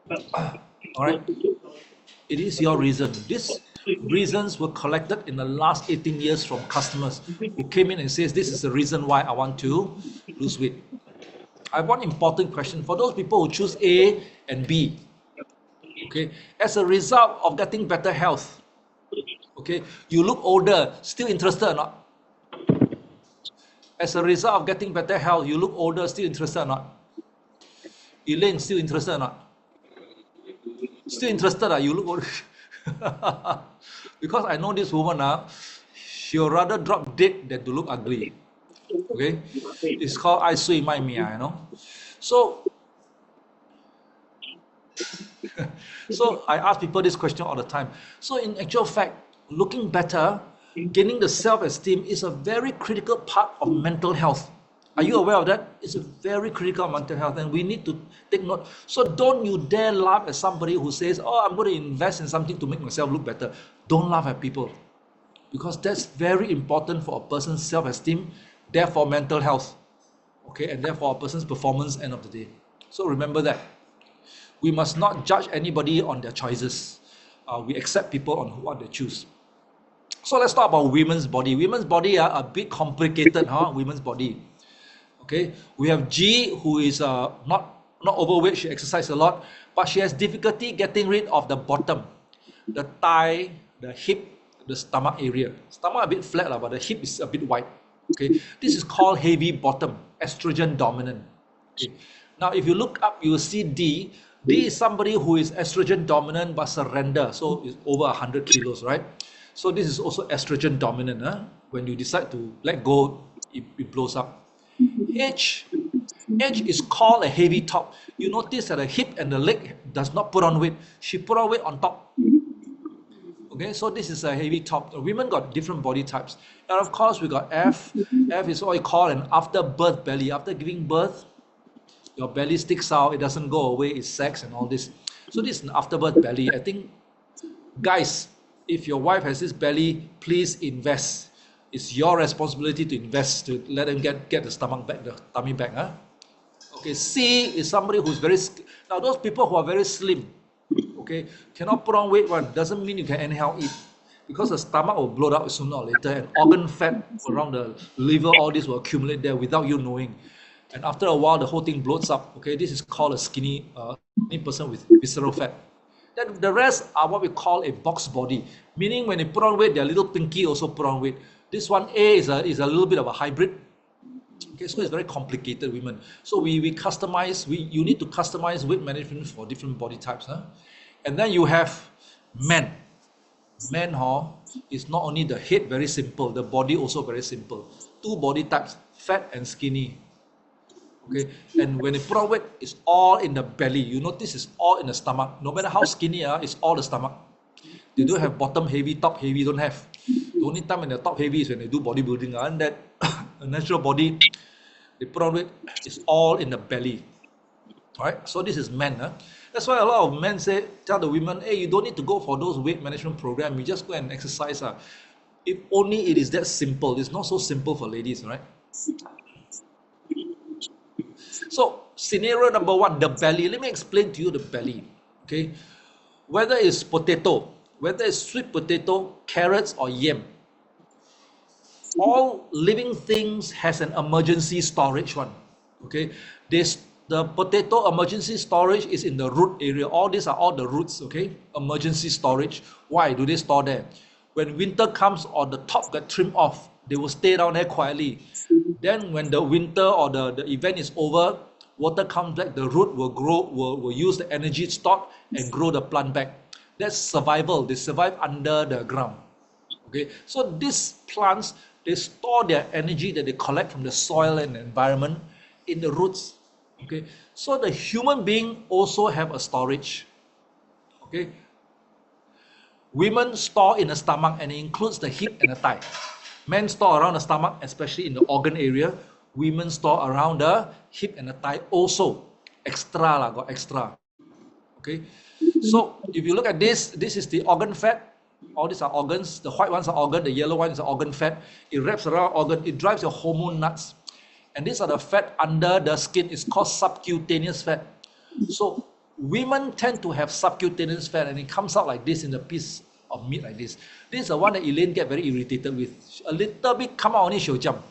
All right, it is your reason. These reasons were collected in the last 18 years from customers who came in and says, this is the reason why I want to lose weight. I have one important question for those people who choose A and B. Okay, as a result of getting better health, okay, you look older, still interested or not? As a result of getting better health, you look older, still interested or not? Elaine, still interested or not? Still interested, you look older. Because I know this woman, she'll rather drop dead than to look ugly. Okay, it's called I sui mai mia, you know. So, so I ask people this question all the time. So, in actual fact, looking better, gaining the self-esteem is a very critical part of mental health. Are you aware of that? It's a very critical mental health, and we need to take note. So don't you dare laugh at somebody who says, "Oh, I'm going to invest in something to make myself look better." Don't laugh at people, because that's very important for a person's self-esteem, therefore mental health, okay, and therefore a person's performance end of the day. So remember that we must not judge anybody on their choices. We accept people on what they choose. So let's talk about women's body. Women's body are a bit complicated, huh? Women's body. Okay, we have G, who is not overweight. She exercises a lot, but she has difficulty getting rid of the bottom, the thigh, the hip, the stomach area. Stomach a bit flat, but the hip is a bit wide. Okay, this is called heavy bottom, estrogen dominant. Okay, now if you look up, you will see D. D is somebody who is estrogen dominant but surrender, so it's over 100 kilos, right? So this is also estrogen dominant. Huh? When you decide to let go, it blows up. H. H is called a heavy top. You notice that the hip and the leg does not put on weight. She put on weight on top. Okay, so this is a heavy top. Women got different body types. And of course, we got F. F is what we call an after-birth belly. After giving birth, your belly sticks out. It doesn't go away. It sags and all this. So this is an after-birth belly. I think, guys, if your wife has this belly, please invest. It's your responsibility to invest, to let them get the stomach back, the tummy back. Huh? Okay, C is somebody who's very, now those people who are very slim, okay, cannot put on weight, one doesn't mean you can anyhow eat, because the stomach will blow out sooner or later, and organ fat around the liver, all this will accumulate there without you knowing. And after a while, the whole thing bloats up. Okay, this is called a skinny person with visceral fat. Then the rest are what we call a box body, meaning when they put on weight, their little pinky also put on weight. This one A is a little bit of a hybrid. Okay, so it's very complicated, women. So we customize, you need to customize weight management for different body types. Huh? And then you have men. Men, is not only the head very simple, the body also very simple. Two body types, fat and skinny. Okay, and when they put on weight, it's all in the belly. You notice it's all in the stomach. No matter how skinny, it's all the stomach. They don't have bottom heavy, top heavy, don't have. The only time when the top heavy is when they do bodybuilding, and that a natural body, they put on weight, it's all in the belly. All right, so this is men. That's why a lot of men tell the women, hey, you don't need to go for those weight management program. You just go and exercise. If only it is that simple. It's not so simple for ladies, right? So scenario number one, the belly. Let me explain to you the belly. Okay, whether it's potato, whether it's sweet potato, carrots, or yam, all living things has an emergency storage one. Okay, the potato emergency storage is in the root area. All these are all the roots. Okay, emergency storage. Why do they store there? When winter comes or the top get trimmed off, they will stay down there quietly. Then when the winter or the event is over, water comes back, the root will grow, will use the energy stored and grow the plant back. That's survival. They survive under the ground. Okay, so these plants, they store their energy that they collect from the soil and the environment in the roots. Okay, so the human being also have a storage. Okay, women store in the stomach, and it includes the hip and the thigh. Men store around the stomach, especially in the organ area. Women store around the hip and the thigh also. Extra, got extra. Okay, so if you look at this is the organ fat. All these are organs. The white ones are organ, the yellow ones are organ fat. It wraps around organ, it drives your hormone nuts. And these are the fat under the skin. It's called subcutaneous fat. So Women tend to have subcutaneous fat, and it comes out like this in a piece of meat like this. This is the one that Elaine get very irritated with. A little bit come out only, she'll jump.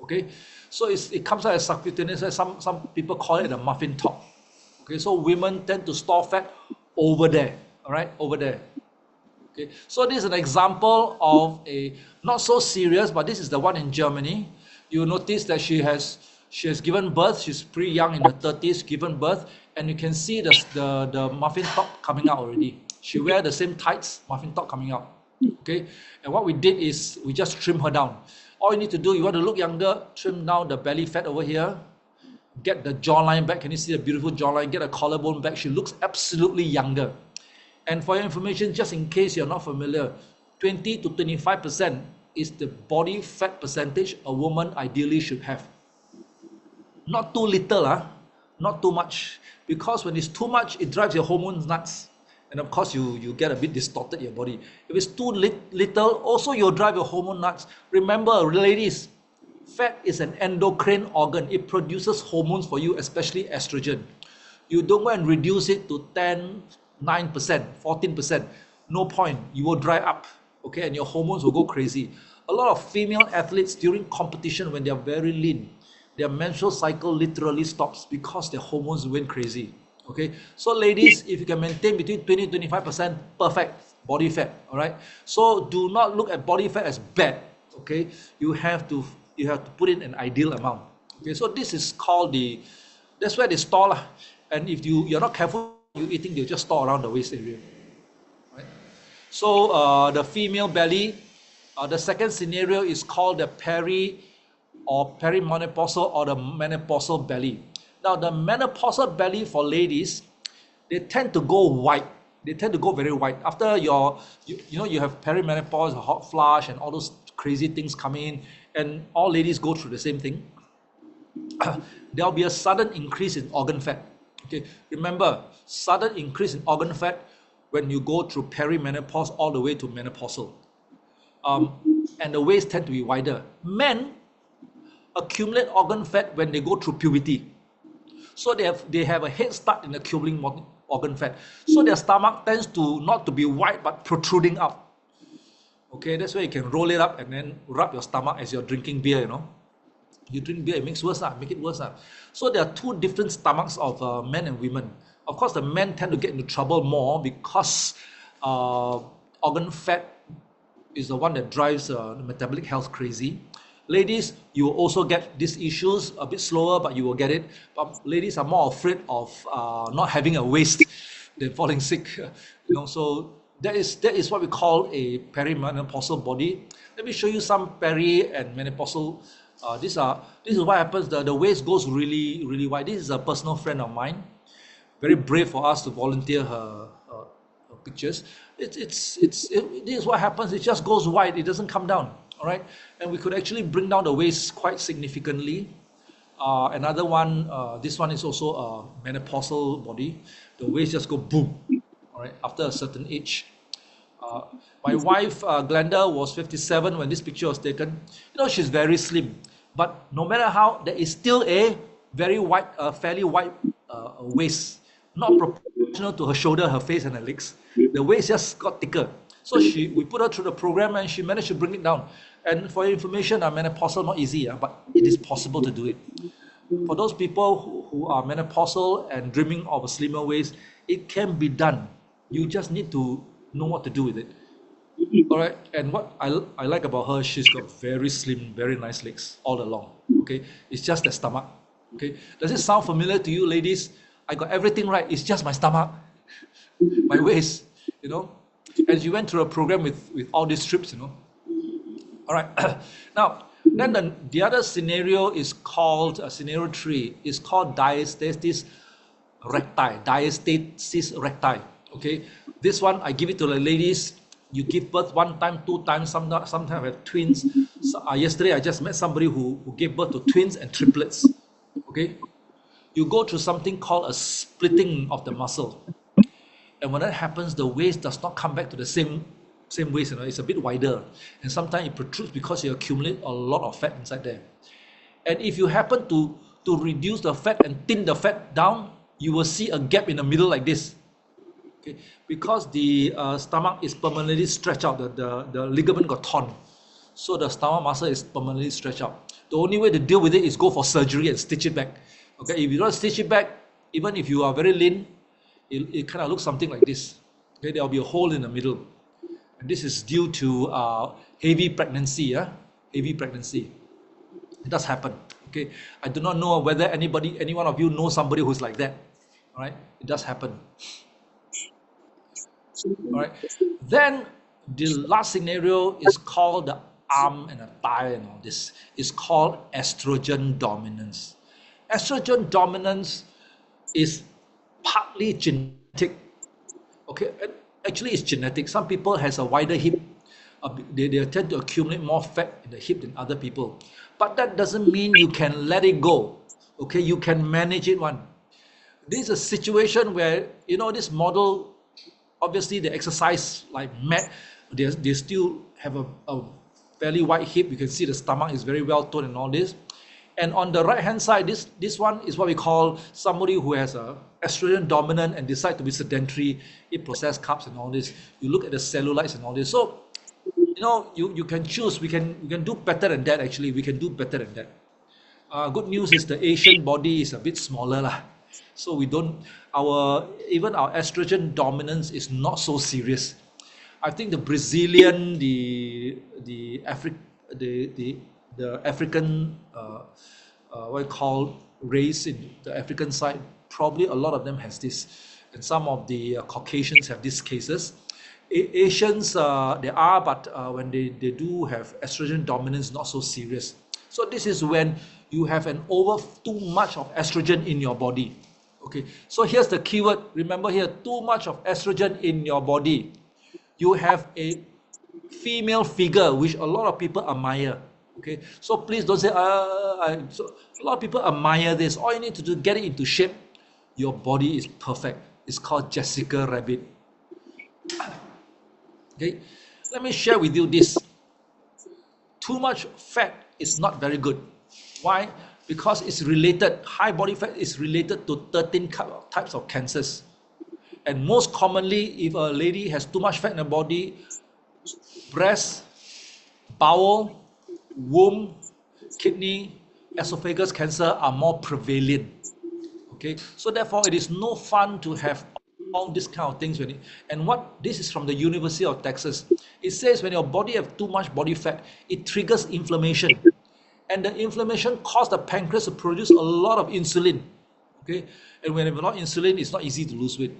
Okay, so it comes out as subcutaneous fat. Some people call it a muffin top. Okay, so women tend to store fat over there. All right, over there. Okay, so this is an example of a not so serious, but this is the one in Germany. You notice that she has given birth. She's pretty young, in her 30s, given birth, and you can see the muffin top coming out already. She wear the same tights, muffin top coming out. Okay, and what we did is we just trim her down. All you need to do, you want to look younger, trim down the belly fat over here, get the jawline back. Can you see the beautiful jawline? Get a collarbone back. She looks absolutely younger. And for your information, just in case you're not familiar, 20 to 25% is the body fat percentage a woman ideally should have. Not too little, not too much. Because when it's too much, it drives your hormones nuts. And of course, you get a bit distorted in your body. If it's too little, also you'll drive your hormone nuts. Remember, ladies, fat is an endocrine organ. It produces hormones for you, especially estrogen. You don't go and reduce it to 10, 9%, 14%. No point. You will dry up, okay, and your hormones will go crazy. A lot of female athletes during competition, when they are very lean, their menstrual cycle literally stops because their hormones went crazy. Okay, so ladies, if you can maintain between 20 to 25%, perfect body fat. All right. So do not look at body fat as bad. Okay, you have to put in an ideal amount. Okay, so this is called that's where they store. And if you're not careful, you eating, they'll just store around the waist area. Right? So the female belly, the second scenario is called the perimenopausal or the menopausal belly. Now the menopausal belly for ladies, they tend to go white. They tend to go very white. After you have perimenopause, hot flush, and all those crazy things come in, and all ladies go through the same thing. There'll be a sudden increase in organ fat. Okay, remember, sudden increase in organ fat when you go through perimenopause all the way to menopausal. And the waist tend to be wider. Men accumulate organ fat when they go through puberty. So they have a head start in accumulating organ fat. So their stomach tends to not to be wide but protruding up. Okay, that's why you can roll it up and then rub your stomach as you're drinking beer, You drink beer, it makes worse, make it worse. So there are two different stomachs of men and women. Of course, the men tend to get into trouble more because organ fat is the one that drives metabolic health crazy. Ladies, you will also get these issues a bit slower, but you will get it. But ladies are more afraid of not having a waist than falling sick. So that is what we call a perimenopausal body. Let me show you some peri and menopausal. This is what happens. The waist goes really, really wide. This is a personal friend of mine. Very brave for us to volunteer her pictures. This is what happens. It just goes wide. It doesn't come down. All right, and we could actually bring down the waist quite significantly. Another one, this one is also a menopausal body. The waist just go boom. All right, after a certain age. My wife, Glenda, was 57 when this picture was taken. She's very slim, but no matter how, there is still a very wide, fairly wide waist, not proportional to her shoulder, her face, and her legs. The waist just got thicker. So we put her through the program and she managed to bring it down. And for your information, menopausal not easy, but it is possible to do it. For those people who are menopausal and dreaming of a slimmer waist, it can be done. You just need to know what to do with it. All right, and what I like about her, she's got very slim, very nice legs all along. Okay, it's just the stomach. Okay, does it sound familiar to you, ladies? I got everything right. It's just my stomach, my waist. And she went through a program with all these strips. All right. Now, then the other scenario is called scenario 3. Is called diastasis recti. Diastasis recti. Okay. This one I give it to the ladies. You give birth one time, two times, sometimes have twins. Yesterday I just met somebody who gave birth to twins and triplets. Okay. You go through something called a splitting of the muscle. And when that happens, the waist does not come back to the same waist. It's a bit wider. And sometimes it protrudes because you accumulate a lot of fat inside there. And if you happen to reduce the fat and thin the fat down, you will see a gap in the middle like this. Okay, because the stomach is permanently stretched out, the ligament got torn. So the stomach muscle is permanently stretched out. The only way to deal with it is go for surgery and stitch it back. Okay, if you don't stitch it back, even if you are very lean, it kind of looks something like this. Okay, there will be a hole in the middle. And this is due to heavy pregnancy. Yeah? Heavy pregnancy. It does happen. Okay, I do not know whether any one of you know somebody who's like that. All right, it does happen. All right, then the last scenario is called the arm and the thigh and all this. It's called estrogen dominance. Estrogen dominance is partly genetic. Okay, actually it's genetic. Some people has a wider hip. They tend to accumulate more fat in the hip than other people. But that doesn't mean you can let it go. Okay, you can manage it one. This is a situation where, you know, this model, obviously they exercise like mad. They still have a fairly wide hip. You can see the stomach is very well toned and all this. And on the right hand side, this one is what we call somebody who has a estrogen dominant and decide to be sedentary, eat processed carbs and all this. You look at the cellulites and all this. So, you know, you can choose. We can do better than that. Actually, we can do better than that. Good news is the Asian body is a bit smaller lah. So we don't even our estrogen dominance is not so serious. I think the Brazilian, the African what you call race in the African side, probably a lot of them has this, and some of the Caucasians have these cases. Asians there are, but when they do have estrogen dominance, not so serious. So this is when you have too much of estrogen in your body. Okay, so here's the keyword. Remember here, too much of estrogen in your body. You have a female figure which a lot of people admire. Okay, so please don't say, so a lot of people admire this. All you need to do, get it into shape. Your body is perfect. It's called Jessica Rabbit. Okay, let me share with you this. Too much fat is not very good. Why? Because it's related, high body fat is related to 13 types of cancers. And most commonly, if a lady has too much fat in her body, breast, bowel, womb, kidney, esophagus cancer are more prevalent. Okay, so therefore it is no fun to have all these kind of things. This is from the University of Texas. It says when your body have too much body fat, it triggers inflammation. And the inflammation causes the pancreas to produce a lot of insulin. Okay, and when you have a lot of insulin, it's not easy to lose weight.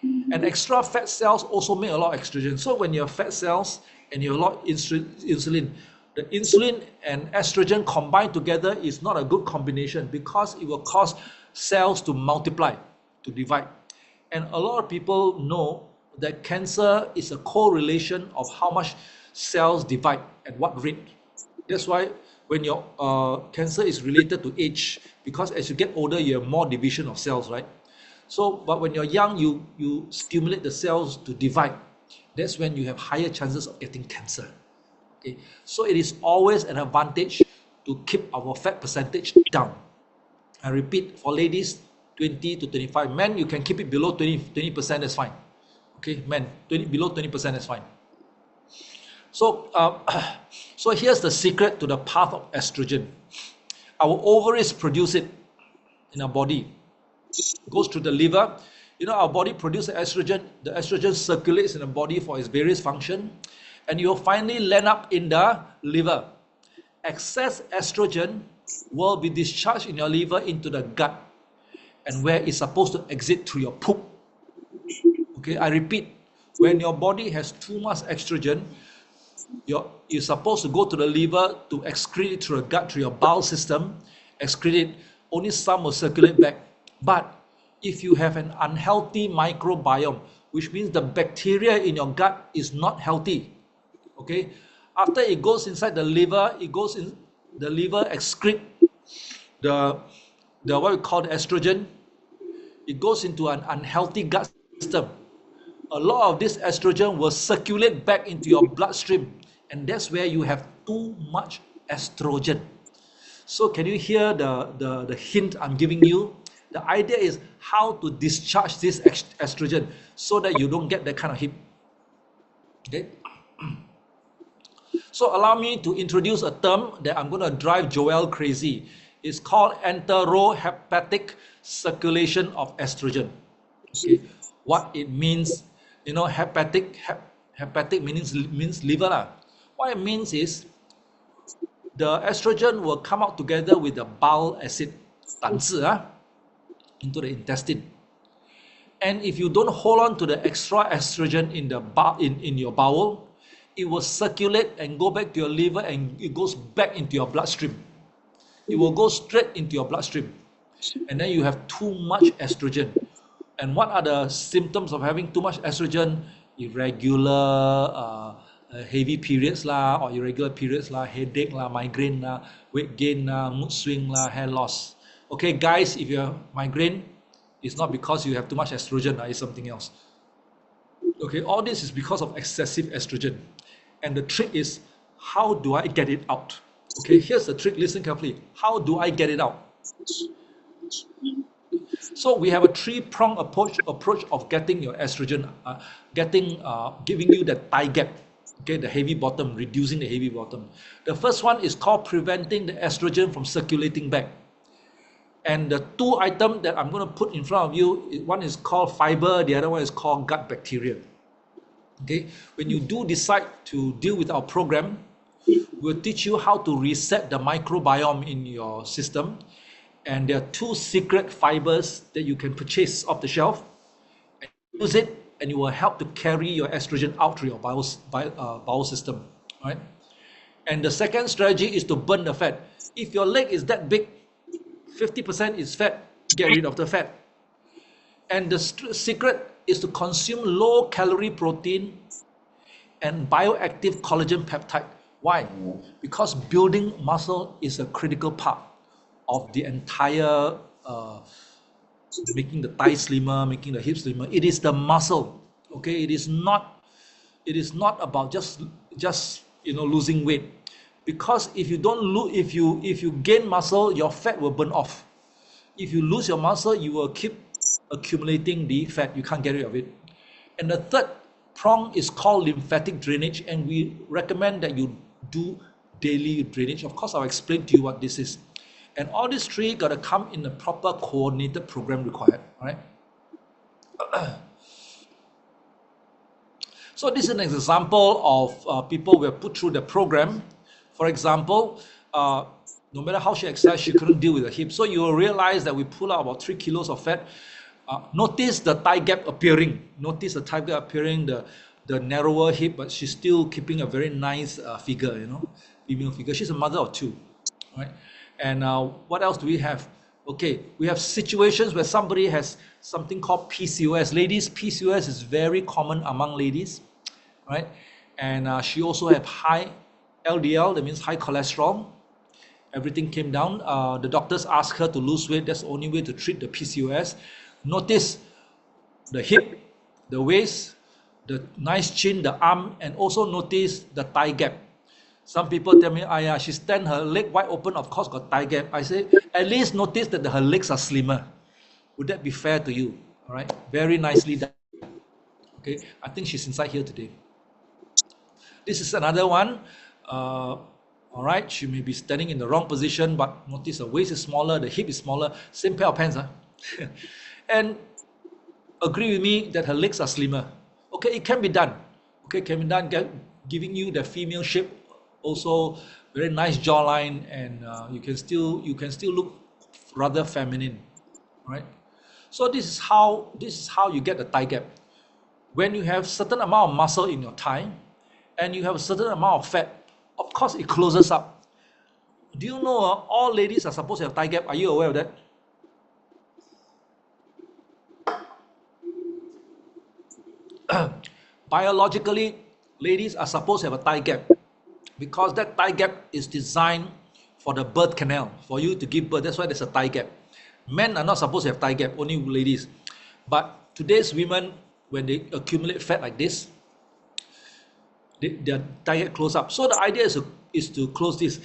And extra fat cells also make a lot of estrogen. So when you have fat cells and you have a lot of insulin, the insulin and estrogen combined together is not a good combination because it will cause cells to multiply, to divide. And a lot of people know that cancer is a correlation of how much cells divide at what rate. That's why when your cancer is related to age, because as you get older, you have more division of cells, right? So, but when you're young, you stimulate the cells to divide. That's when you have higher chances of getting cancer. Okay, so it is always an advantage to keep our fat percentage down. I repeat, for ladies, 20 to 25. Men, you can keep it below 20%, that's fine. Okay, men, below 20%, that's fine. So, so here's the secret to the path of estrogen. Our ovaries produce it in our body. It goes to the liver. You know, our body produces estrogen. The estrogen circulates in the body for its various function, and you'll finally land up in the liver. Excess estrogen will be discharged in your liver into the gut, and where it's supposed to exit through your poop. Okay, I repeat, when your body has too much estrogen, you're supposed to go to the liver to excrete it through the gut, through your bowel system, excrete it. Only some will circulate back. But if you have an unhealthy microbiome, which means the bacteria in your gut is not healthy, okay? After it goes inside the liver, the liver excrete the what we call the estrogen. It goes into an unhealthy gut system. A lot of this estrogen will circulate back into your bloodstream, and that's where you have too much estrogen. So can you hear the hint I'm giving you? The idea is how to discharge this estrogen so that you don't get that kind of hip. Okay. So allow me to introduce a term that I'm going to drive Joel crazy. It's called enterohepatic circulation of estrogen. Okay, what it means, hepatic means liver lah. What it means is the estrogen will come out together with the bile acid, 胆汁, into the intestine. And if you don't hold on to the extra estrogen in the in your bowel, it will circulate and go back to your liver, and it goes back into your bloodstream. It will go straight into your bloodstream, and then you have too much estrogen. And what are the symptoms of having too much estrogen? Irregular, heavy periods lah, or irregular periods lah, headache lah, migraine lah, weight gain lah, mood swing lah, hair loss. Okay, guys, if you have migraine, it's not because you have too much estrogen, it's something else. Okay, all this is because of excessive estrogen. And the trick is, how do I get it out? Okay, here's the trick, listen carefully. How do I get it out? So we have a three-pronged approach of getting your estrogen, giving you the thigh gap, okay, the heavy bottom, reducing the heavy bottom. The first one is called preventing the estrogen from circulating back. And the two items that I'm going to put in front of you, one is called fiber, the other one is called gut bacteria. Okay, when you do decide to deal with our program, we'll teach you how to reset the microbiome in your system. And there are two secret fibers that you can purchase off the shelf and use it, and it will help to carry your estrogen out through your bowel system. Right? And the second strategy is to burn the fat. If your leg is that big, 50% is fat, get rid of the fat. And the secret is to consume low-calorie protein and bioactive collagen peptide. Why? Because building muscle is a critical part of the entire making the thigh slimmer, making the hips slimmer. It is the muscle. Okay, it is not about just losing weight. Because if you don't if you gain muscle, your fat will burn off. If you lose your muscle, you will keep accumulating the fat. You can't get rid of it. And the third prong is called lymphatic drainage, and we recommend that you do daily drainage. Of course, I'll explain to you what this is. And all these three got to come in a proper coordinated program required. All right. So this is an example of people who have put through the program. For example, no matter how she exercised, she couldn't deal with the hip. So you will realize that we pull out about 3 kilos of fat. Notice the thigh gap appearing. Notice the thigh gap appearing, the narrower hip, but she's still keeping a very nice figure, female figure. She's a mother of 2, right? And what else do we have? Okay, we have situations where somebody has something called PCOS. Ladies, PCOS is very common among ladies, right? And she also had high LDL, that means high cholesterol. Everything came down. The doctors asked her to lose weight. That's the only way to treat the PCOS. Notice the hip, the waist, the nice chin, the arm, and also notice the thigh gap. Some people tell me, she stand her leg wide open, of course got thigh gap. I say, at least notice that her legs are slimmer. Would that be fair to you? All right, very nicely done. Okay, I think she's inside here today. This is another one. All right, she may be standing in the wrong position, but notice the waist is smaller, the hip is smaller, same pair of pants. And agree with me that her legs are slimmer. Okay, it can be done. Okay, can be done, giving you the female shape, also very nice jawline, and you can still look rather feminine, right? So this is how you get the thigh gap. When you have certain amount of muscle in your thigh, and you have a certain amount of fat, of course it closes up. Do you know all ladies are supposed to have thigh gap? Are you aware of that? Biologically, ladies are supposed to have a thigh gap because that thigh gap is designed for the birth canal, for you to give birth. That's why there's a thigh gap. Men are not supposed to have thigh gap, only ladies. But today's women, when they accumulate fat like this, their thigh gap close up. So the idea is to close this.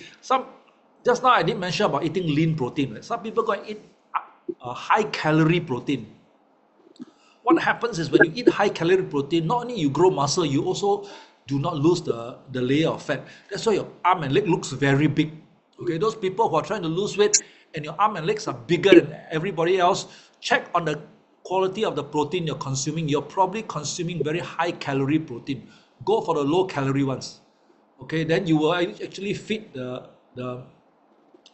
Just now I did mention about eating lean protein. Right? Some people go and eat high calorie protein. What happens is when you eat high calorie protein, not only you grow muscle, you also do not lose the layer of fat. That's why your arm and leg looks very big. Okay, those people who are trying to lose weight and your arm and legs are bigger than everybody else, check on the quality of the protein you're consuming. You're probably consuming very high calorie protein. Go for the low calorie ones. Okay, then you will actually feed the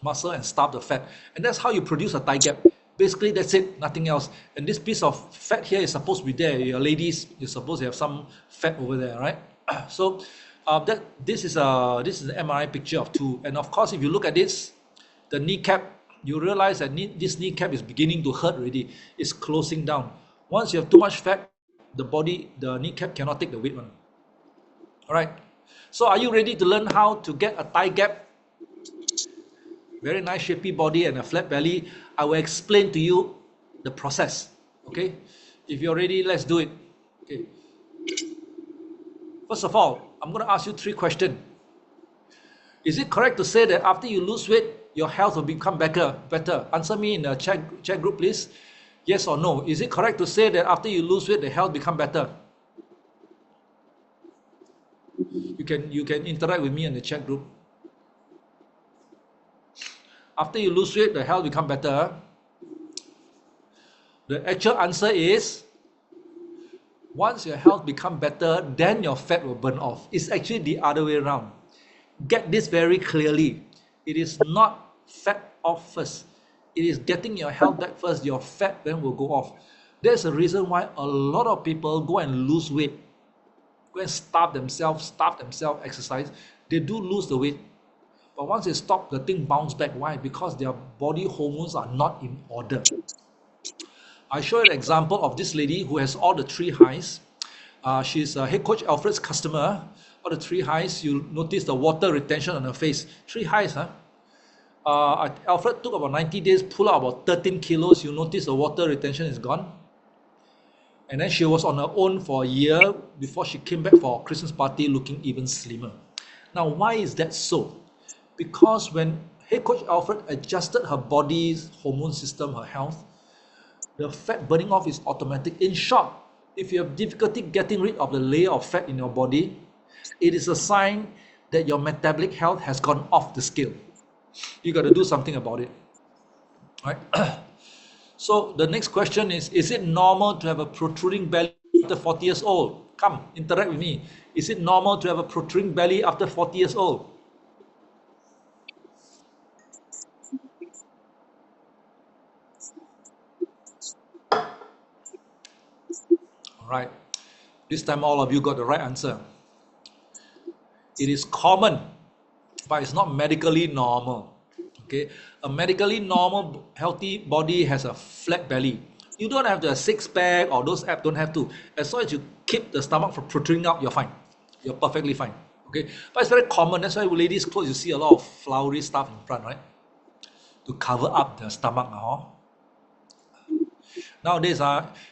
muscle and starve the fat. And that's how you produce a thigh gap. Basically, that's it, nothing else. And this piece of fat here is supposed to be there. Your ladies, you're supposed to have some fat over there, right? So this is an MRI picture of two. And of course, if you look at this, the kneecap, you realize that this kneecap is beginning to hurt already. It's closing down. Once you have too much fat, the kneecap cannot take the weight one. All right. So are you ready to learn how to get a thigh gap? Very nice shapy body and a flat belly. I will explain to you the process. Okay. If you're ready, let's do it. Okay. First of all, I'm going to ask you 3 questions. Is it correct to say that after you lose weight, your health will become better? Answer me in the chat group, please. Yes or no? Is it correct to say that after you lose weight, the health become better? You can interact with me in the chat group. After you lose weight, the health become better. The actual answer is, once your health become better, then your fat will burn off. It's actually the other way around. Get this very clearly. It is not fat off first. It is getting your health back first. Your fat then will go off. There's a reason why a lot of people go and lose weight. Go and starve themselves, exercise. They do lose the weight. But once they stop, the thing bounce back. Why? Because their body hormones are not in order. I show you an example of this lady who has all the 3 highs. She's head coach Alfred's customer. All the 3 highs, you notice the water retention on her face. 3 highs, huh? Alfred took about 90 days, pull out about 13 kilos. You notice the water retention is gone. And then she was on her own for a year before she came back for a Christmas party looking even slimmer. Now, why is that so? Because when head coach Alfred adjusted her body's hormone system, her health, the fat burning off is automatic. In short, if you have difficulty getting rid of the layer of fat in your body, it is a sign that your metabolic health has gone off the scale. You got to do something about it. Right? So the next question is it normal to have a protruding belly after 40 years old? Come, interact with me. Is it normal to have a protruding belly after 40 years old? All right. This time all of you got the right answer. It is common, but it's not medically normal. Okay, a medically normal, healthy body has a flat belly. You don't have the 6-pack or those abs, don't have to. As long as you keep the stomach from protruding out, you're fine. You're perfectly fine. Okay, but it's very common. That's why with ladies' clothes, you see a lot of flowery stuff in front, right? To cover up the stomach. Nowadays,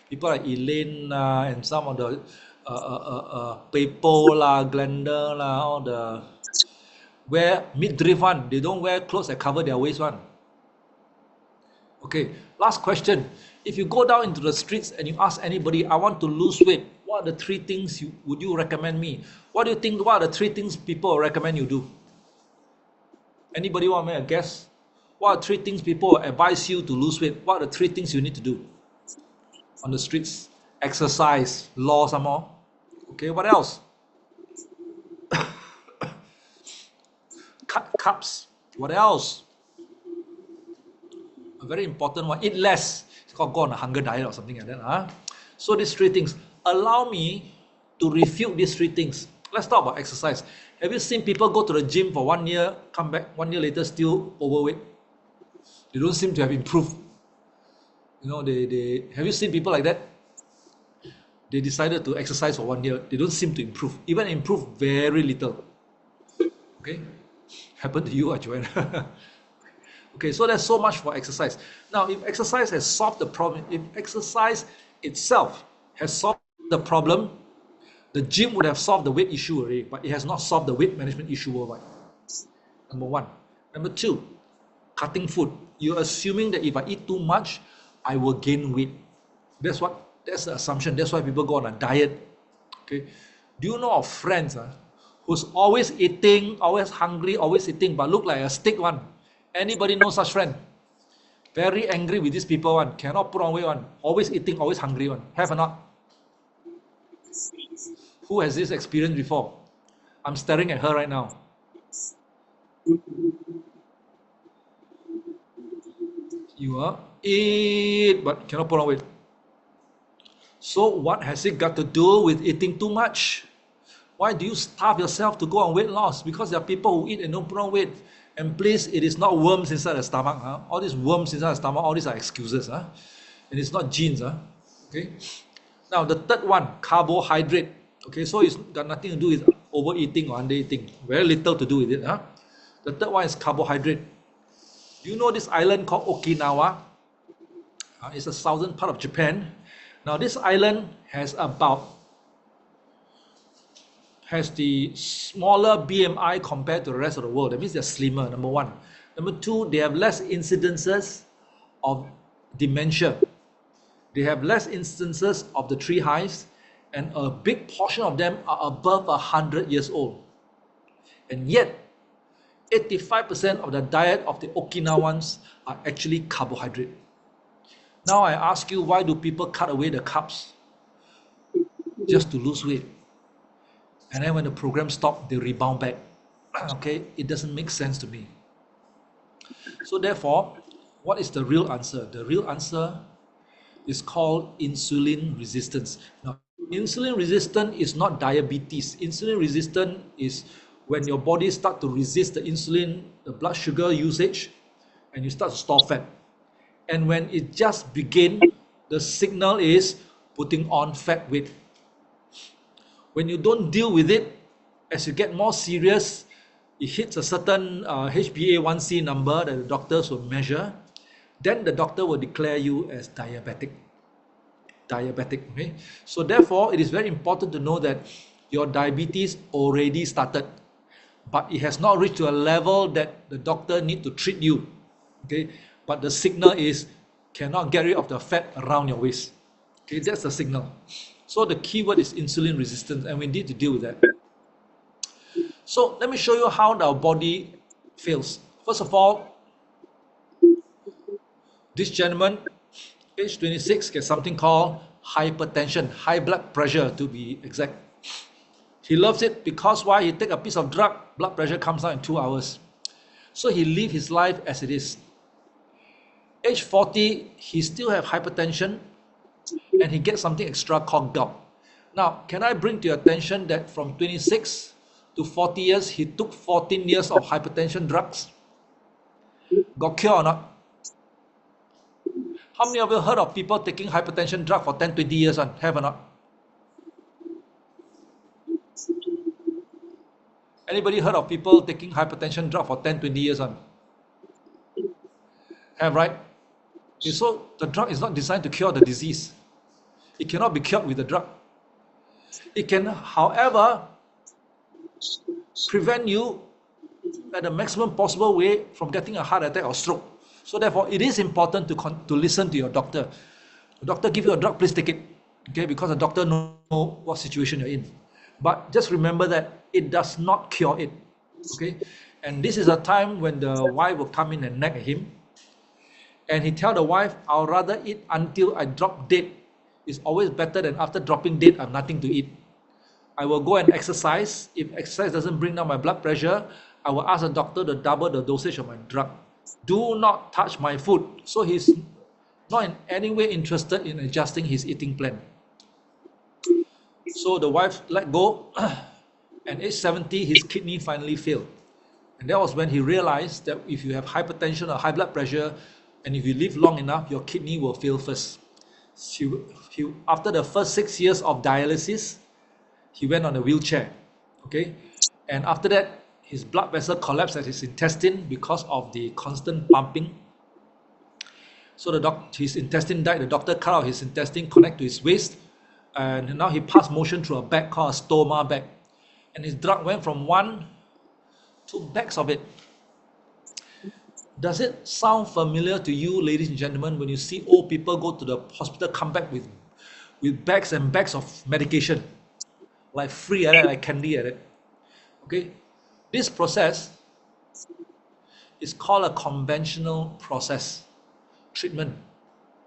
people like Elaine and some of the Pepo, Glenda, all the wear midriff one. They don't wear clothes that cover their waist one. Okay, last question. If you go down into the streets and you ask anybody, I want to lose weight, what are the 3 things would you recommend me? What do you think, what are the 3 things people recommend you do? Anybody want to make a guess? What are 3 things people advise you to lose weight? What are the 3 things you need to do on the streets? Exercise, law some more. Okay, what else? Cut carbs. What else? A very important one. Eat less. It's called go on a hunger diet or something like that. So these 3 things. Allow me to refute these 3 things. Let's talk about exercise. Have you seen people go to the gym for 1 year, come back 1 year later still overweight? They don't seem to have improved. You know, have you seen people like that? They decided to exercise for 1 year. They don't seem to improve. Even improve very little. Okay? Happened to you, Joanne. Okay, so there's so much for exercise. Now, if exercise has solved the problem, if exercise itself has solved the problem, the gym would have solved the weight issue already, but it has not solved the weight management issue worldwide. Number 1. Number 2, cutting food. You're assuming that if I eat too much, I will gain weight. That's the assumption. That's why people go on a diet. Okay. Do you know of friends who's always eating, always hungry, always eating, but look like a stick one? Anybody know such friend? Very angry with these people one, cannot put on weight one, always eating, always hungry one. Have or not? Who has this experience before? I'm staring at her right now. You eat but cannot put on weight. So what has it got to do with eating too much? Why do you starve yourself to go on weight loss? Because there are people who eat and don't put on weight. And please, it is not worms inside the stomach. All these worms inside the stomach, all these are excuses. And it's not genes. Okay. Now the third one, carbohydrate. Okay, so it's got nothing to do with overeating or undereating. Very little to do with it. The third one is carbohydrate. Do you know this island called Okinawa? It's the southern part of Japan. Now this island has the smaller BMI compared to the rest of the world. That means they're slimmer, number one. Number two, they have less incidences of dementia. They have less instances of the tree hives, and a big portion of them are above 100 years old. And yet, 85% of the diet of the Okinawans are actually carbohydrate. Now I ask you, why do people cut away the carbs? Just to lose weight. And then when the program stops, they rebound back. Okay, it doesn't make sense to me. So therefore, what is the real answer? The real answer is called insulin resistance. Now, insulin resistance is not diabetes. Insulin resistance is when your body starts to resist the insulin, the blood sugar usage, and you start to store fat. And when it just begins, the signal is putting on fat weight. When you don't deal with it, as you get more serious, it hits a certain HbA1c number that the doctors will measure, then the doctor will declare you as diabetic. Okay? So therefore, it is very important to know that your diabetes already started, but it has not reached to a level that the doctor need to treat you. Okay? But the signal is cannot get rid of the fat around your waist. Okay, that's the signal. So the key word is insulin resistance, and we need to deal with that. So let me show you how our body feels. First of all, this gentleman, age 26, gets something called hypertension, high blood pressure to be exact. He loves it because why? He take a piece of drug, blood pressure comes down in 2 hours. So he live his life as it is. Age 40, he still have hypertension, and he gets something extra called gout. Now, can I bring to your attention that from 26 to 40 years, he took 14 years of hypertension drugs? Got cured or not? How many of you heard of people taking hypertension drug for 10, 20 years? Have or not? Anybody heard of people taking hypertension drug for 10, 20 years? Have, right? Okay, so the drug is not designed to cure the disease. It cannot be cured with the drug. It can, however, prevent you at the maximum possible way from getting a heart attack or stroke. So therefore, it is important to listen to your doctor. The doctor give you a drug, please take it. Okay, because the doctor knows what situation you're in. But just remember that it does not cure it. Okay, and this is a time when the wife will come in and nag at him. And he tell the wife, I'll rather eat until I drop dead. It's always better than after dropping dead, I have nothing to eat. I will go and exercise. If exercise doesn't bring down my blood pressure, I will ask the doctor to double the dosage of my drug. Do not touch my food. So he's not in any way interested in adjusting his eating plan. So the wife let go, and age 70, his kidney finally failed. And that was when he realized that if you have hypertension or high blood pressure, and if you live long enough, your kidney will fail first. After the first 6 years of dialysis, he went on a wheelchair. Okay, and after that, his blood vessel collapsed at his intestine because of the constant pumping. So his intestine died. The doctor cut out his intestine, connect to his waist, and now he passed motion through a bag called a stoma bag. And his drug went from 1 to bags of it. Does it sound familiar to you, ladies and gentlemen, when you see old people go to the hospital, come back with bags and bags of medication, like free, like candy at it? Okay, this process is called a conventional process treatment.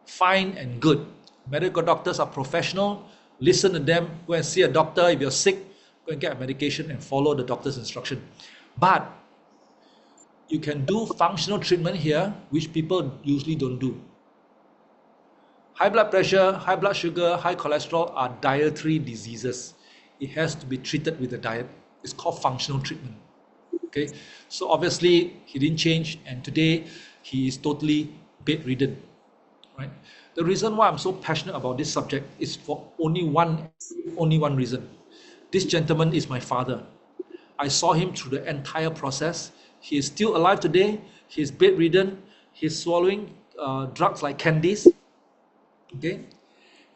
Fine and good. Medical doctors are professional. Listen to them. Go and see a doctor. If you're sick, go and get a medication and follow the doctor's instruction. But you can do functional treatment here, which people usually don't do. High blood pressure, high blood sugar, high cholesterol are dietary diseases. It has to be treated with a diet. It's called functional treatment. Okay, so obviously he didn't change, and today he is totally bedridden. Right? The reason why I'm so passionate about this subject is for only one reason. This gentleman is my father. I saw him through the entire process. He is still alive today. He's bedridden. He's swallowing drugs like candies. Okay,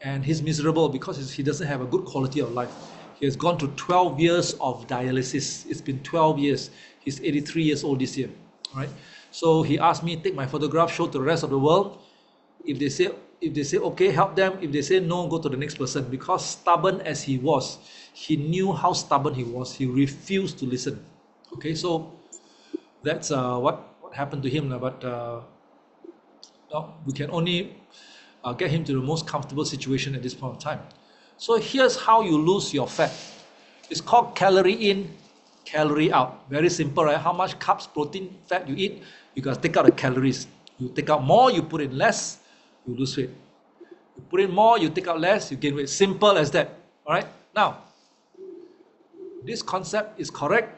and he's miserable because he doesn't have a good quality of life. He has gone through 12 years of dialysis. It's been 12 years. He's 83 years old this year. All right. So he asked me, take my photograph, show to the rest of the world. If they say okay, help them. If they say no, go to the next person. Because stubborn as he was, he knew how stubborn he was. He refused to listen. Okay, so that's what happened to him. But no, we can only get him to the most comfortable situation at this point of time. So here's how you lose your fat. It's called calorie in, calorie out. Very simple, right? How much carbs, protein, fat you eat, you got to take out the calories. You take out more, you put in less, you lose weight. You put in more, you take out less, you gain weight. Simple as that. All right. Now, this concept is correct,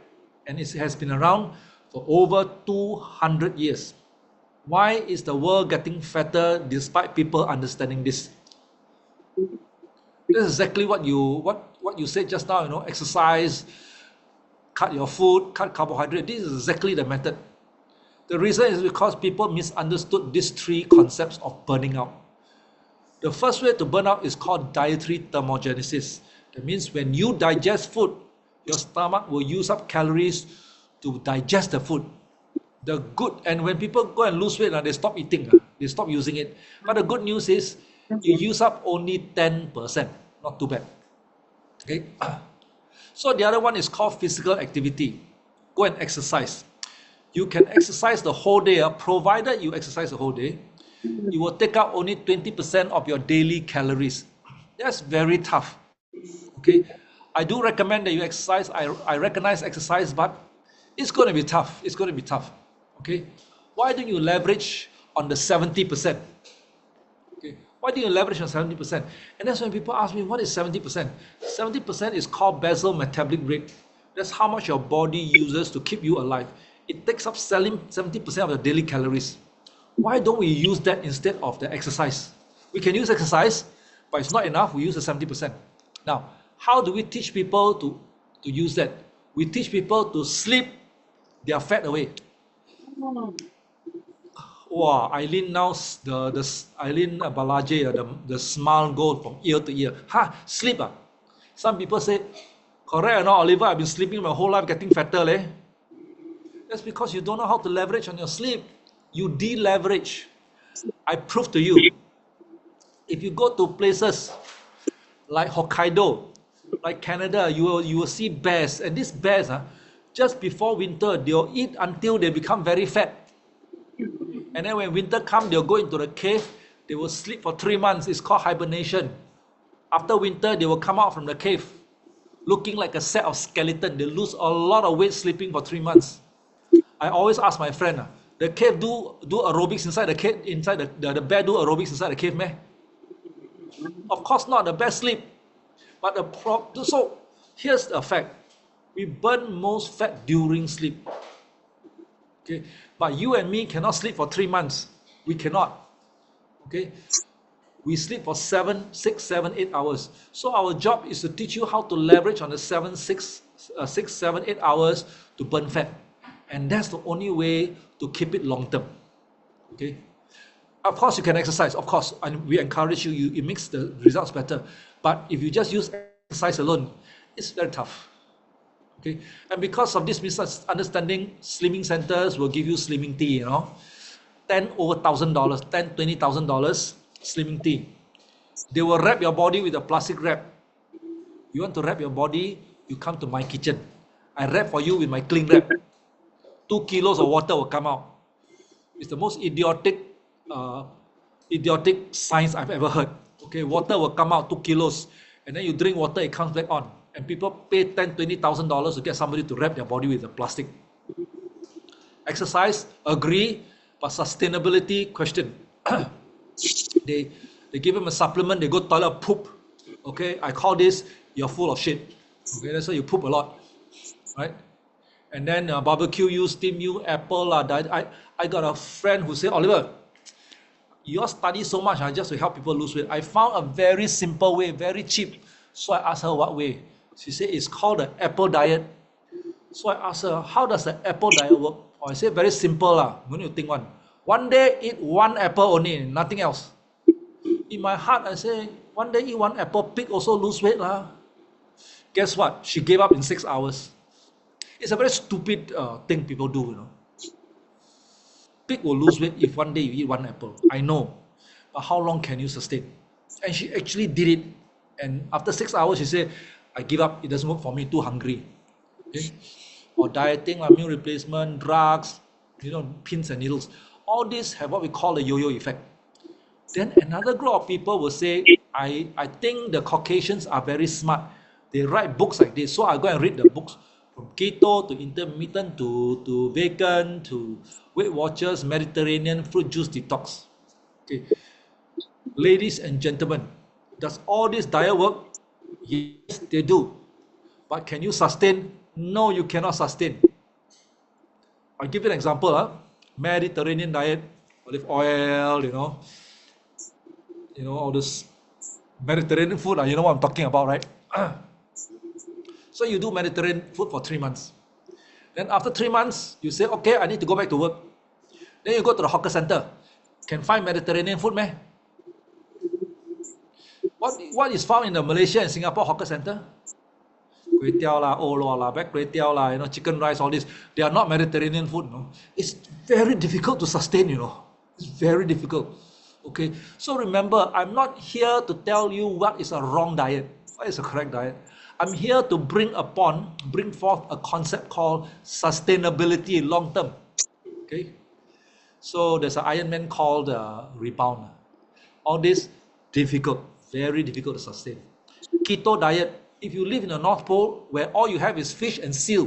and it has been around for over 200 years. Why is the world getting fatter despite people understanding this? This is exactly what you said just now. You know, exercise, cut your food, cut carbohydrate. This is exactly the method. The reason is because people misunderstood these three concepts of burning out. The first way to burn out is called dietary thermogenesis. That means when you digest food, your stomach will use up calories to digest the food. The good, and when people go and lose weight, they stop eating, they stop using it. But the good news is you use up only 10%, not too bad. Okay. So the other one is called physical activity. Go and exercise. You can exercise the whole day, provided you exercise the whole day. You will take out only 20% of your daily calories. That's very tough. Okay, I do recommend that you exercise. I recognize exercise, but it's going to be tough. It's going to be tough. Okay, why don't you leverage on the 70%? Okay, why do you leverage on 70%? And that's when people ask me, what is 70%? 70% is called basal metabolic rate. That's how much your body uses to keep you alive. It takes up 70% of your daily calories. Why don't we use that instead of the exercise? We can use exercise, but it's not enough. We use the 70%. Now, how do we teach people to use that? We teach people to sleep their fat away. Wow, Eileen now, the Eileen Balaje, the smile goes from ear to ear. Sleep. Some people say, correct or not, Oliver, I've been sleeping my whole life getting fatter. That's because you don't know how to leverage on your sleep. You de-leverage. I prove to you, if you go to places like Hokkaido, like Canada, you will see bears. And these bears, just before winter, they'll eat until they become very fat. And then when winter comes, they'll go into the cave. They will sleep for 3 months. It's called hibernation. After winter, they will come out from the cave looking like a set of skeleton. They lose a lot of weight sleeping for 3 months. I always ask my friend, the cave do aerobics inside the cave, inside the bear do aerobics inside the cave, meh? Of course not. The bear sleep. But so here's the fact. We burn most fat during sleep. Okay, but you and me cannot sleep for 3 months. We cannot. Okay, we sleep for 6, 7, 8 hours. So our job is to teach you how to leverage on the 6, 7, 8 hours to burn fat. And that's the only way to keep it long term. Okay. Of course, you can exercise. Of course, and we encourage you. It makes the results better. But if you just use exercise alone, it's very tough. Okay, and because of this misunderstanding, slimming centers will give you slimming tea, 10 over $1,000, 10, $20,000 slimming tea. They will wrap your body with a plastic wrap. You want to wrap your body, you come to my kitchen. I wrap for you with my cling wrap. 2 kilos of water will come out. It's the most uh, idiotic science I've ever heard. Okay, water will come out 2 kilos, and then you drink water, it comes back on. And people pay $10,000, $20,000 to get somebody to wrap their body with a plastic. Exercise, agree, but sustainability, question. they give them a supplement, they go toilet, poop. Okay, I call this, you're full of shit. Okay, that's why you poop a lot, right? And then barbecue you, steam you, apple. I got a friend who said, Oliver, you all study so much just to help people lose weight. I found a very simple way, very cheap. So I asked her what way. She said it's called the apple diet. So I asked her, how does the apple diet work? I said, very simple. No need to think one. One day eat one apple only, nothing else. In my heart, I say, one day eat one apple, pig also lose weight. Guess what? She gave up in 6 hours. It's a very stupid thing people do, Pig will lose weight if one day you eat one apple. I know. But how long can you sustain? And she actually did it. And after 6 hours, she said, I give up. It doesn't work for me. Too hungry. Okay? Or dieting, meal replacement, drugs, pins and needles. All these have what we call the yo-yo effect. Then another group of people will say, I think the Caucasians are very smart. They write books like this. So I go and read the books. From keto to intermittent to vegan to Weight Watchers, Mediterranean, fruit juice detox. Okay. Ladies and gentlemen, does all this diet work? Yes, they do. But can you sustain? No, you cannot sustain. I'll give you an example. Mediterranean diet, olive oil, all this Mediterranean food. You know what I'm talking about, right? So you do Mediterranean food for 3 months. Then after 3 months, you say, okay, I need to go back to work. Then you go to the hawker center. Can find Mediterranean food, meh? What is found in the Malaysia and Singapore hawker center? Kway teow lah, olo lah, back kway teow lah, chicken rice, all this. They are not Mediterranean food, It's very difficult to sustain, It's very difficult. Okay, so remember, I'm not here to tell you what is a wrong diet, what is a correct diet. I'm here to bring forth a concept called sustainability long term. Okay, so there's an Iron Man called rebound. All this difficult, very difficult to sustain. Keto diet. If you live in the North Pole where all you have is fish and seal,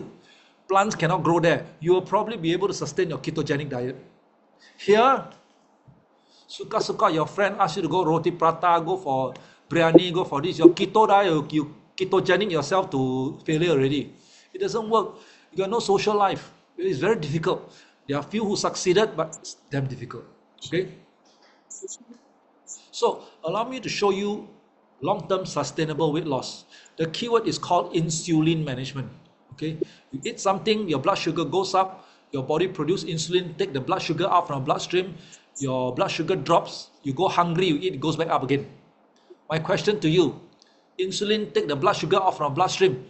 plants cannot grow there, you will probably be able to sustain your ketogenic diet. Here, suka your friend asks you to go roti prata, go for biryani, go for this. Your keto diet, you ketogenic yourself to failure already. It doesn't work. You got no social life. It's very difficult. There are few who succeeded, but it's damn difficult. Okay? So, allow me to show you long-term sustainable weight loss. The keyword is called insulin management. Okay? You eat something, your blood sugar goes up, your body produces insulin, take the blood sugar out from the bloodstream, your blood sugar drops, you go hungry, you eat, it goes back up again. My question to you, insulin take the blood sugar off from the bloodstream,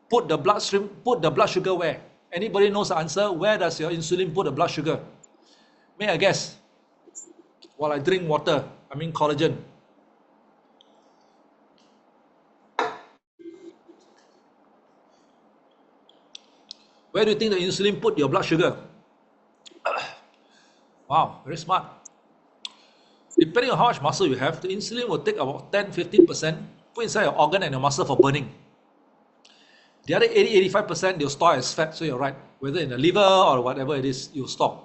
put the blood sugar where? Anybody knows the answer? Where does your insulin put the blood sugar? May I guess? While I drink water, collagen. Where do you think the insulin put your blood sugar? Wow, very smart. Depending on how much muscle you have, the insulin will take about 10-15%, put inside your organ and your muscle for burning. The other 80-85% they'll store as fat, so you're right. Whether in the liver or whatever it is, you store.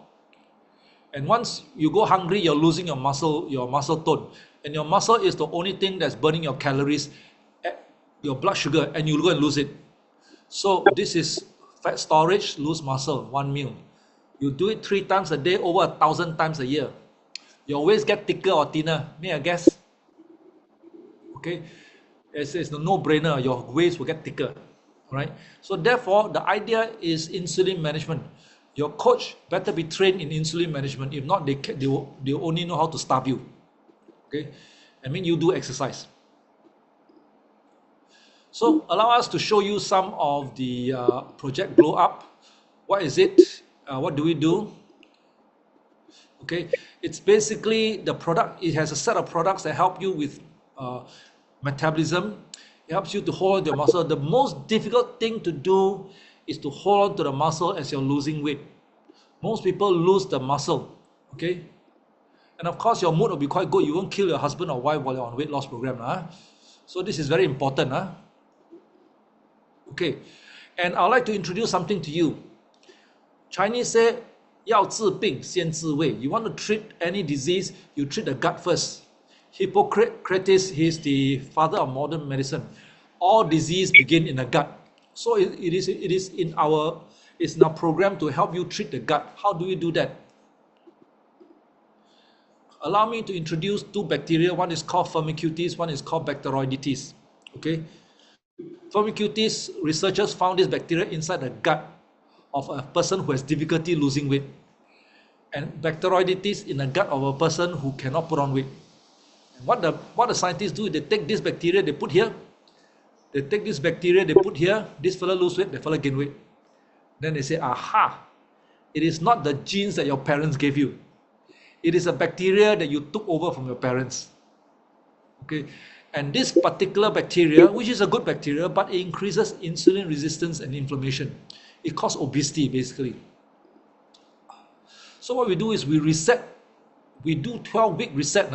And once you go hungry, you're losing your muscle tone. And your muscle is the only thing that's burning your calories, your blood sugar, and you'll go and lose it. So this is fat storage, lose muscle, 1 meal. You do it 3 times a day, over 1,000 times a year. Your waist get thicker or thinner, may I guess? Okay, it's a no-brainer, your waist will get thicker. All right, so therefore, the idea is insulin management. Your coach better be trained in insulin management. If not, they only know how to starve you. Okay, you do exercise. So allow us to show you some of the project Glow Up. What is it? What do we do? Okay, it's basically the product. It has a set of products that help you with metabolism. It helps you to hold your muscle. The most difficult thing to do is to hold on to the muscle as you're losing weight. Most people lose the muscle. Okay, and of course your mood will be quite good. You won't kill your husband or wife while you're on weight loss program. So this is very important. Okay, and I'd like to introduce something to you. Chinese say, 要治病先治胃. You want to treat any disease, you treat the gut first. Hippocrates, he's the father of modern medicine. All disease begin in the gut. So it is in our program to help you treat the gut. How do we do that? Allow me to introduce two bacteria. One is called Firmicutes, one is called Bacteroidetes. Okay. Firmicutes, researchers found this bacteria inside the gut of a person who has difficulty losing weight, and Bacteroidetes in the gut of a person who cannot put on weight. And what the scientists do, they take this bacteria, they put here. They take this bacteria, they put here. This fellow lose weight, the fellow gain weight. Then they say, aha, it is not the genes that your parents gave you. It is a bacteria that you took over from your parents. Okay. And this particular bacteria, which is a good bacteria, but it increases insulin resistance and inflammation. It causes obesity, basically. So what we do is we reset. We do 12-week reset.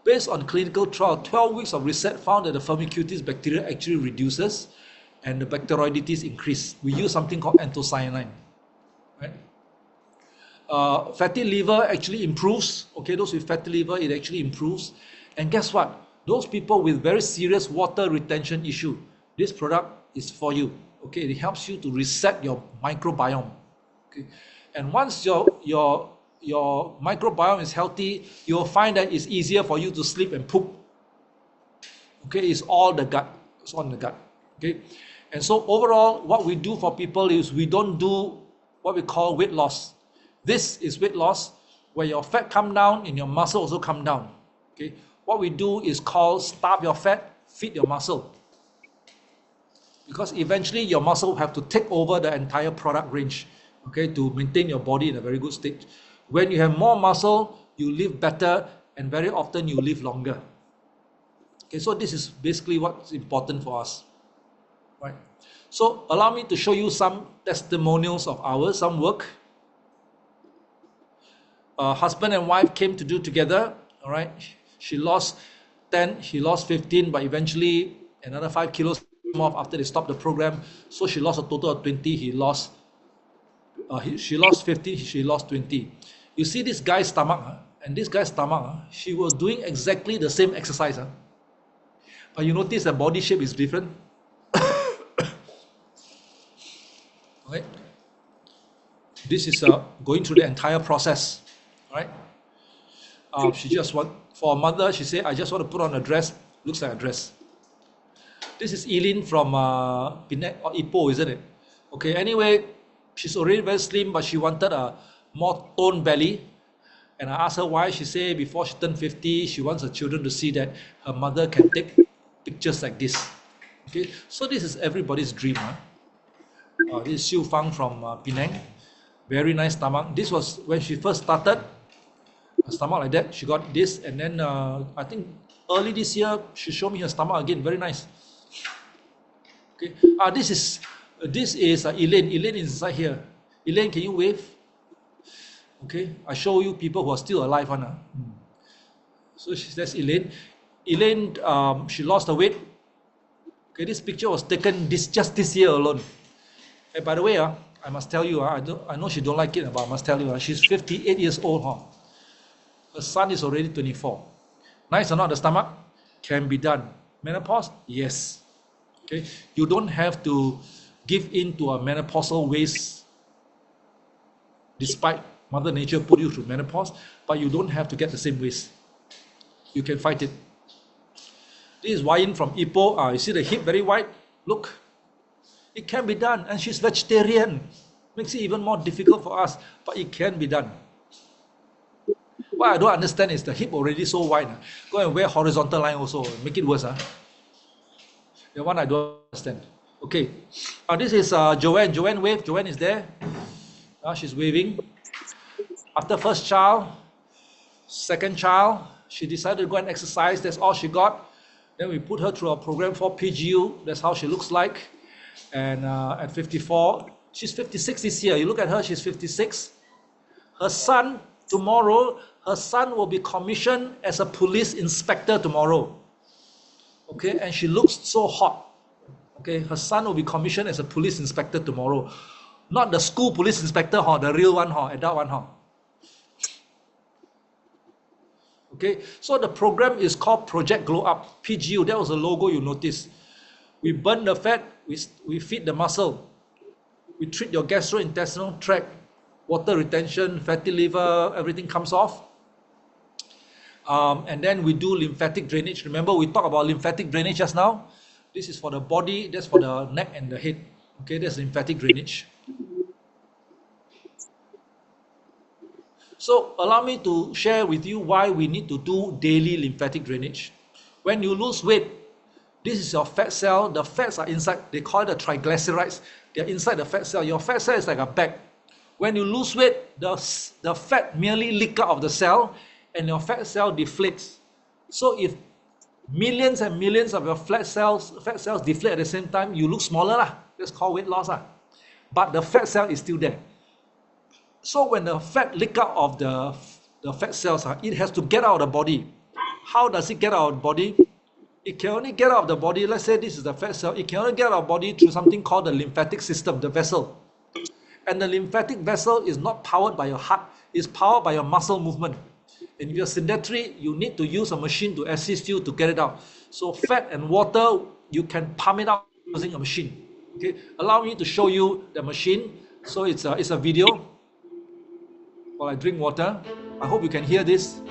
Based on clinical trial, 12 weeks of reset found that the Firmicutes bacteria actually reduces and the Bacteroidetes increase. We use something called anthocyanin. Right? Fatty liver actually improves. Okay, those with fatty liver, it actually improves. And guess what? Those people with very serious water retention issue, this product is for you. Okay, it helps you to reset your microbiome. Okay, and once your microbiome is healthy, you'll find that it's easier for you to sleep and poop. Okay, it's all the gut. It's on the gut. Okay, and so overall, what we do for people is we don't do what we call weight loss. This is weight loss where your fat come down and your muscle also come down. Okay, what we do is called starve your fat, feed your muscle. Because eventually your muscle will have to take over the entire product range, okay, to maintain your body in a very good state. When you have more muscle, you live better, and very often you live longer. Okay, so this is basically what's important for us, right? So allow me to show you some testimonials of ours, some work. Husband and wife came to do together, all right? She lost 10, he lost 15, but eventually another 5 kilos off after they stopped the program. So she lost a total of 20. She lost 15, she lost 20. You see this guy's stomach, and this guy's stomach, she was doing exactly the same exercise. But you notice the body shape is different. Okay. This is going through the entire process. Right? She just want, for a mother, she said, I just want to put on a dress, looks like a dress. This is Eileen from Penang or Ipoh, isn't it? Okay, anyway, she's already very slim, but she wanted a more toned belly. And I asked her why. She said before she turned 50, she wants her children to see that her mother can take pictures like this. Okay, so this is everybody's dream. This is Xiu Fang from Penang. Very nice stomach. This was when she first started. A stomach like that. She got this, and then I think early this year she showed me her stomach again. Very nice. Okay. This is Elaine. Elaine is inside here. Elaine, can you wave? Okay. I show you people who are still alive. So that's Elaine. Elaine, she lost her weight. Okay. This picture was taken just this year alone. Hey, by the way, I must tell you, I know she don't like it, but I must tell you, she's 58 years old. Her son is already 24. Nice or not, the stomach? Can be done. Menopause? Yes. Okay. You don't have to give in to a menopausal waste despite Mother Nature put you through menopause, but you don't have to get the same waste. You can fight it. This is Wayin from Ipoh. You see the hip very wide? Look. It can be done, and she's vegetarian. Makes it even more difficult for us, but it can be done. What I don't understand is the hip already so wide. Go and wear horizontal line also, make it worse. The one I don't understand. Okay. This is Joanne. Joanne wave. Joanne is there. She's waving. After first child, second child, she decided to go and exercise. That's all she got. Then we put her through a program for PGU. That's how she looks like. And at 54, she's 56 this year. You look at her, she's 56. Her son, tomorrow, her son will be commissioned as a police inspector tomorrow. Okay, and she looks so hot. Okay, her son will be commissioned as a police inspector tomorrow. Not the school police inspector, the real one, adult one. Okay, so the program is called Project Glow Up, PGU. That was the logo you notice. We burn the fat, we feed the muscle. We treat your gastrointestinal tract, water retention, fatty liver, everything comes off. And then we do lymphatic drainage. Remember, we talked about lymphatic drainage just now. This is for the body, that's for the neck and the head. Okay, that's lymphatic drainage. So allow me to share with you why we need to do daily lymphatic drainage. When you lose weight, this is your fat cell. The fats are inside. They call it the triglycerides. They're inside the fat cell. Your fat cell is like a bag. When you lose weight, the fat merely leaks out of the cell and your fat cell deflates. So if millions and millions of your fat cells deflate at the same time, you look smaller. That's called weight loss. But the fat cell is still there. So when the fat leaks out of the fat cells, it has to get out of the body. How does it get out of the body? It can only get out of the body. Let's say this is the fat cell. It can only get out of the body through something called the lymphatic system, the vessel. And the lymphatic vessel is not powered by your heart. It's powered by your muscle movement. And if you're sedentary, you need to use a machine to assist you to get it out. So fat and water, you can pump it out using a machine. Okay, allow me to show you the machine. So it's a video while I drink water. I hope you can hear this.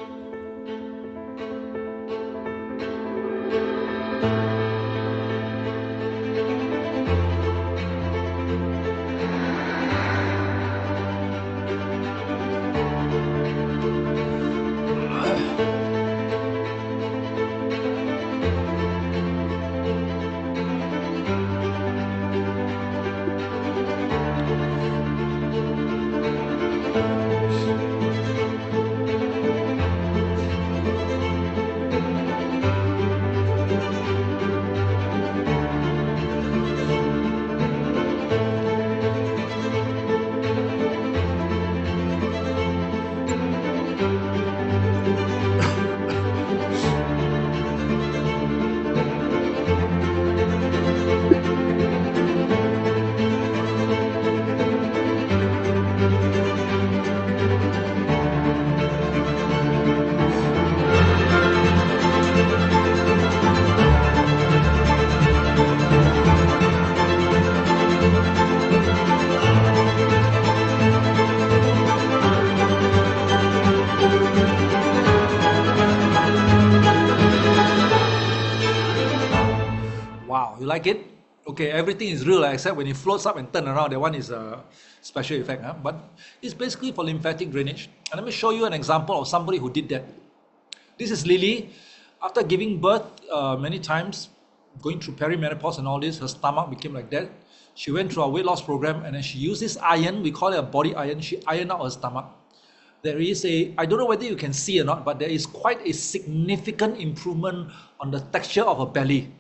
Wow, you like it? Okay, everything is real except when it floats up and turn around. That one is a special effect. But it's basically for lymphatic drainage. And let me show you an example of somebody who did that. This is Lily. After giving birth many times, going through perimenopause and all this, her stomach became like that. She went through a weight loss program and then she used this iron, we call it a body iron. She ironed out her stomach. There is I don't know whether you can see or not, but there is quite a significant improvement on the texture of her belly.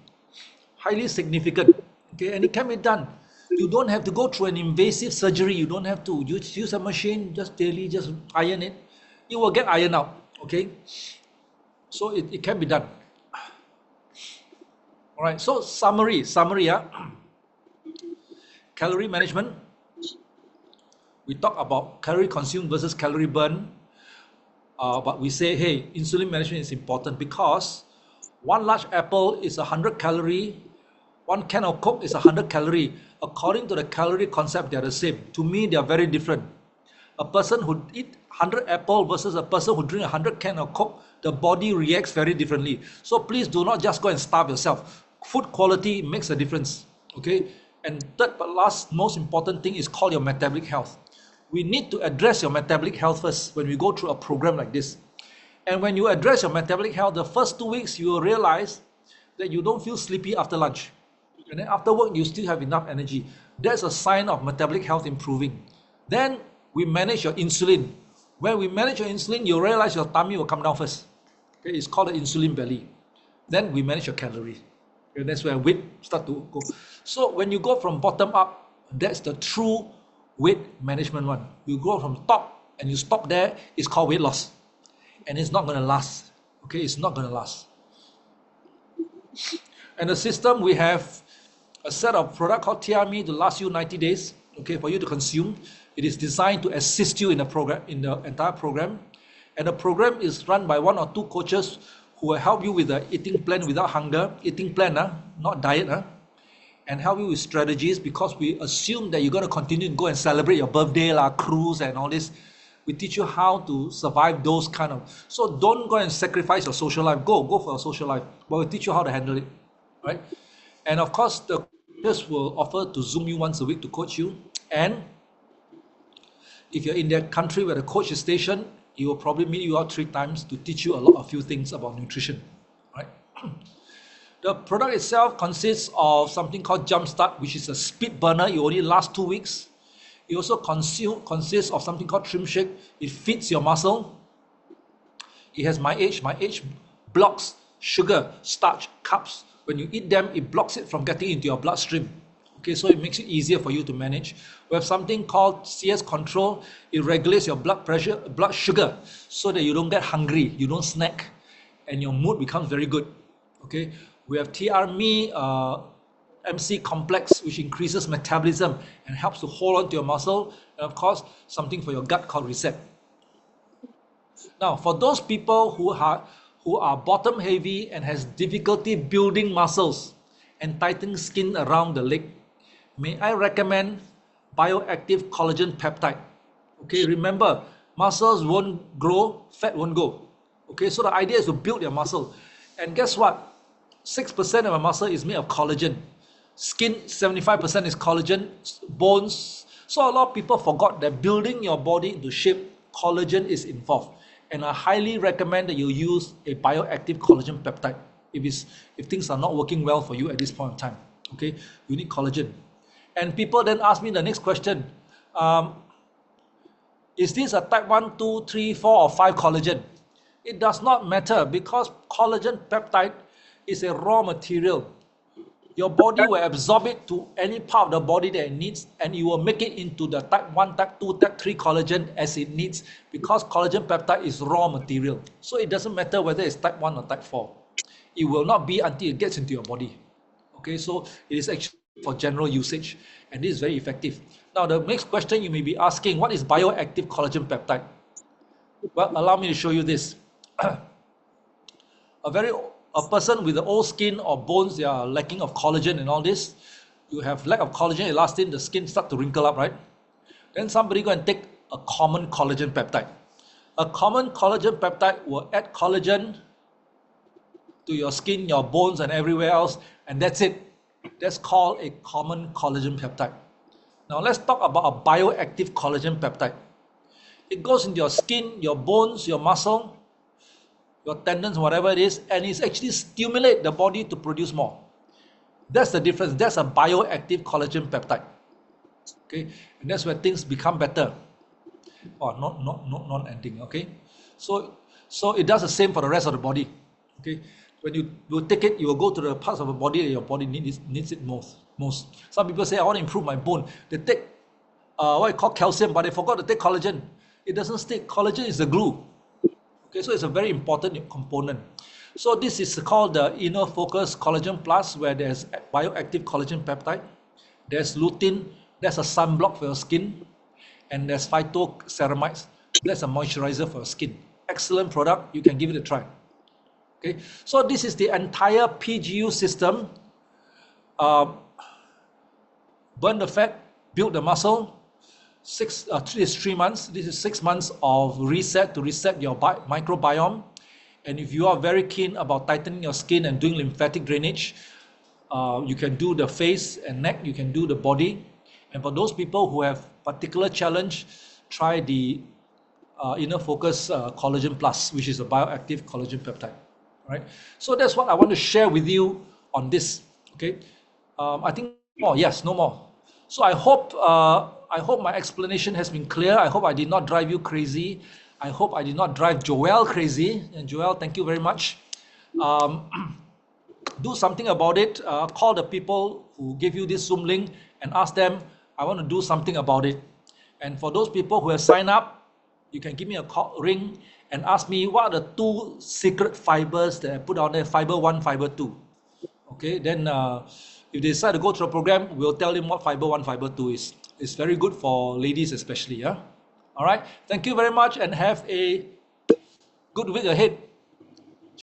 Highly significant. Okay, and it can be done. You don't have to go through an invasive surgery. You don't have to use a machine, just daily, just iron it. It will get ironed out. Okay, so it can be done. All right, so summary, calorie management. We talk about calorie consumed versus calorie burn, but we say, hey, insulin management is important because one large apple is 100 calorie, one can of Coke is 100 calorie. According to the calorie concept, they are the same. To me, they are very different. A person who eat 100 apple versus a person who drink 100 can of Coke, the body reacts very differently. So please do not just go and starve yourself. Food quality makes a difference. Okay. And third but last, most important thing is called your metabolic health. We need to address your metabolic health first when we go through a program like this. And when you address your metabolic health, the first 2 weeks, you will realize that you don't feel sleepy after lunch. and then after work you still have enough energy. That's a sign of metabolic health improving. Then we manage your insulin. When we manage your insulin, you realize your tummy will come down first. Okay, it's called the insulin belly. Then we manage your calories. Okay, that's where weight start to go. So when you go from bottom up, that's the true weight management one. You go from top and you stop there, it's called weight loss. And it's not going to last. Okay, it's not going to last. And the system, we have a set of product called TRME to last you 90 days, okay, for you to consume. It is designed to assist you in the program, in the entire program. And the program is run by 1 or 2 coaches who will help you with the eating plan without hunger, eating plan, not diet, and help you with strategies, because we assume that you're going to continue to go and celebrate your birthday, cruise and all this. We teach you how to survive those kind of. So don't go and sacrifice your social life. Go for your social life, but we'll teach you how to handle it, right? And of course, the coaches will offer to Zoom you once a week to coach you. And if you're in that country where the coach is stationed, he will probably meet you out 3 times to teach you a few things about nutrition, right? The product itself consists of something called Jumpstart, which is a speed burner. It only lasts 2 weeks. It also consists of something called Trim Shake. It feeds your muscle. It has My Age. My Age blocks sugar, starch, carbs. When you eat them, it blocks it from getting into your bloodstream. Okay, so it makes it easier for you to manage. We have something called CS Control. It regulates your blood pressure, blood sugar, so that you don't get hungry, you don't snack, and your mood becomes very good. Okay, we have TRME MC complex, which increases metabolism and helps to hold on to your muscle, and of course something for your gut called Reset. Now, for those people who are bottom heavy and has difficulty building muscles and tightening skin around the leg, may I recommend bioactive collagen peptide. Okay, remember, muscles won't grow, fat won't go. Okay, so the idea is to build your muscle. And guess what? 6% of a muscle is made of collagen. Skin, 75% is collagen, bones. So a lot of people forgot that building your body into shape, collagen is involved. And I highly recommend that you use a bioactive collagen peptide if things are not working well for you at this point in time. Okay, you need collagen. And people then ask me the next question, is this a type 1, 2, 3, 4 or 5 collagen? It does not matter, because collagen peptide is a raw material. Your body will absorb it to any part of the body that it needs, and it will make it into the type 1, type 2, type 3 collagen as it needs, because collagen peptide is raw material. So it doesn't matter whether it's type 1 or type 4. It will not be until it gets into your body. Okay, so it is actually for general usage, and this is very effective. Now, the next question you may be asking, what is bioactive collagen peptide? Well, allow me to show you this. A person with the old skin or bones, they are lacking of collagen and all this. You have lack of collagen, elastin, the skin start to wrinkle up, right? Then somebody go and take a common collagen peptide. A common collagen peptide will add collagen to your skin, your bones, and everywhere else, and that's it. That's called a common collagen peptide. Now let's talk about a bioactive collagen peptide. It goes into your skin, your bones, your muscle, your tendons, whatever it is, and it actually stimulates the body to produce more. That's the difference. That's a bioactive collagen peptide. Okay, and that's where things become better. Or not ending. Okay, so it does the same for the rest of the body. Okay, when you take it, you will go to the parts of the body that your body needs it most. Some people say, I want to improve my bone. They take what you call calcium, but they forgot to take collagen. It doesn't stick. Collagen is the glue. Okay, so it's a very important component. So this is called the Inner Focus Collagen Plus, where there's bioactive collagen peptide. There's lutein, that's a sunblock for your skin. And there's phytoceramides, that's a moisturizer for your skin. Excellent product, you can give it a try. Okay, so this is the entire PGU system. Burn the fat, build the muscle. 3 months. This is 6 months of reset to reset your microbiome. And if you are very keen about tightening your skin and doing lymphatic drainage, you can do the face and neck, you can do the body. And for those people who have particular challenge, try the Inner Focus Collagen Plus, which is a bioactive collagen peptide. Right? So that's what I want to share with you on this. Okay, I think more. Yes, no more. So I hope my explanation has been clear. I hope I did not drive you crazy. I hope I did not drive Joel crazy. And Joel, thank you very much. Um, do something about it. Call the people who gave you this Zoom link and ask them, I want to do something about it. And for those people who have signed up, you can give me a call, ring and ask me what are the two secret fibers that I put on there, fiber 1, fiber 2. Okay, then if they decide to go through the program, we'll tell them what fiber 1, fiber 2 is. It's very good for ladies especially. Yeah. All right. Thank you very much and have a good week ahead.